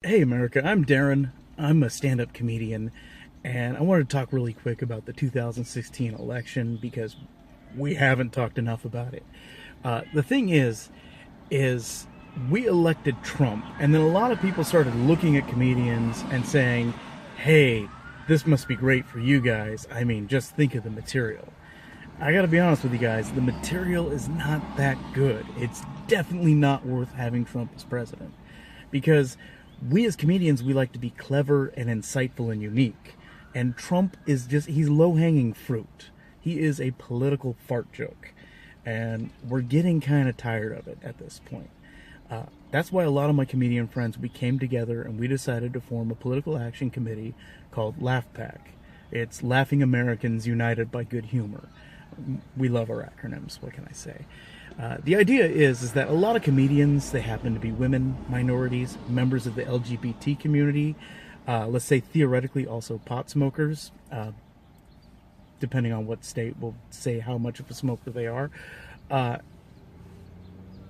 Hey America, I'm Darren. I'm a stand-up comedian, and I wanted to talk really quick about the 2016 election because we haven't talked enough about it. The thing is we elected Trump, and then a lot of people started looking at comedians and saying, "Hey, this must be great for you guys. I mean, just think of the material." I gotta be honest with you guys, the material is not that good. It's definitely not worth having Trump as president. Because we as comedians, we like to be clever and insightful and unique. And Trump is just, he's low hanging fruit. He is a political fart joke. And we're getting kind of tired of it at this point. That's why a lot of my comedian friends, we came together and we decided to form a political action committee called LAUGH PAC. It's Laughing Americans United by Good Humor. We love our acronyms, what can I say? The idea is that a lot of comedians, they happen to be women, minorities, members of the LGBT community, let's say theoretically also pot smokers, depending on what state will say how much of a smoker they are.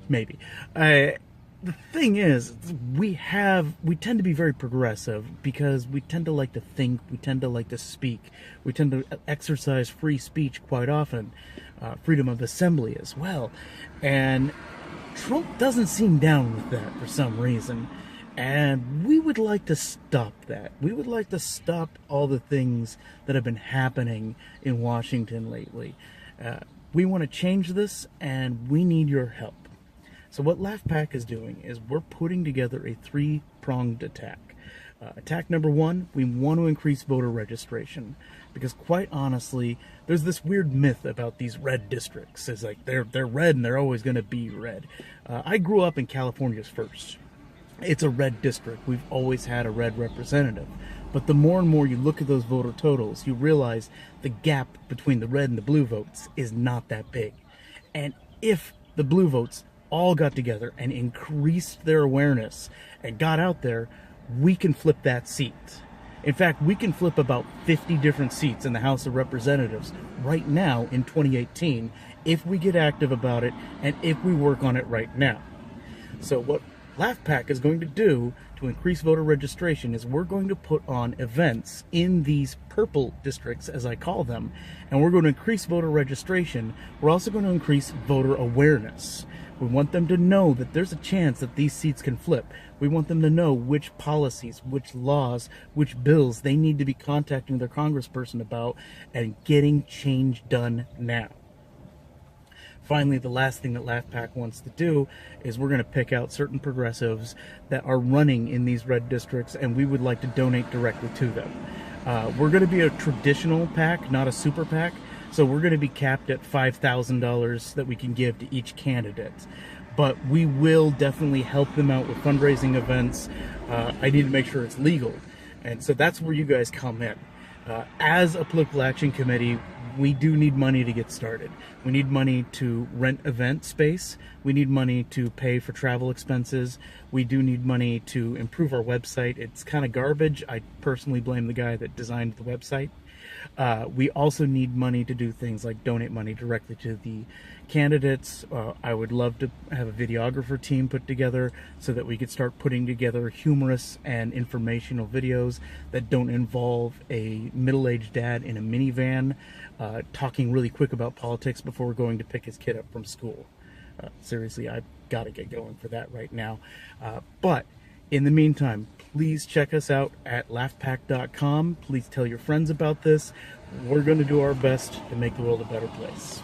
Maybe. The thing is, we tend to be very progressive because we tend to like to think, we tend to like to speak, we tend to exercise free speech quite often, freedom of assembly as well. And Trump doesn't seem down with that for some reason. And we would like to stop that. We would like to stop all the things that have been happening in Washington lately. We want to change this, and we need your help. So what LAUGH PAC is doing is we're putting together a three-pronged attack. Attack number one, we want to increase voter registration because quite honestly, there's this weird myth about these red districts. It's like they're red and they're always going to be red. I grew up in California's first. It's a red district. We've always had a red representative. But the more and more you look at those voter totals, you realize the gap between the red and the blue votes is not that big. And if the blue votes all got together and increased their awareness and got out there, we can flip that seat. In fact, we can flip about 50 different seats in the House of Representatives right now in 2018 if we get active about it and if we work on it right now. So what LAUGH PAC is going to do to increase voter registration is we're going to put on events in these purple districts, as I call them, and we're going to increase voter registration. We're also going to increase voter awareness. We want them to know that there's a chance that these seats can flip. We want them to know which policies, which laws, which bills they need to be contacting their congressperson about and getting change done now. Finally, the last thing that LAUGH PAC wants to do is we're going to pick out certain progressives that are running in these red districts, and we would like to donate directly to them. We're going to be a traditional PAC, not a super PAC, so we're going to be capped at $5,000 that we can give to each candidate. But we will definitely help them out with fundraising events. I need to make sure it's legal, and so that's where you guys come in. As a political action committee, we do need money to get started. We need money to rent event space. We need money to pay for travel expenses. We do need money to improve our website. It's kind of garbage. I personally blame the guy that designed the website. We also need money to do things like donate money directly to the candidates. I would love to have a videographer team put together so that we could start putting together humorous and informational videos that don't involve a middle-aged dad in a minivan talking really quick about politics before going to pick his kid up from school. Seriously, I've got to get going for that right now. But in the meantime, please check us out at laughpack.com. Please tell your friends about this. We're going to do our best to make the world a better place.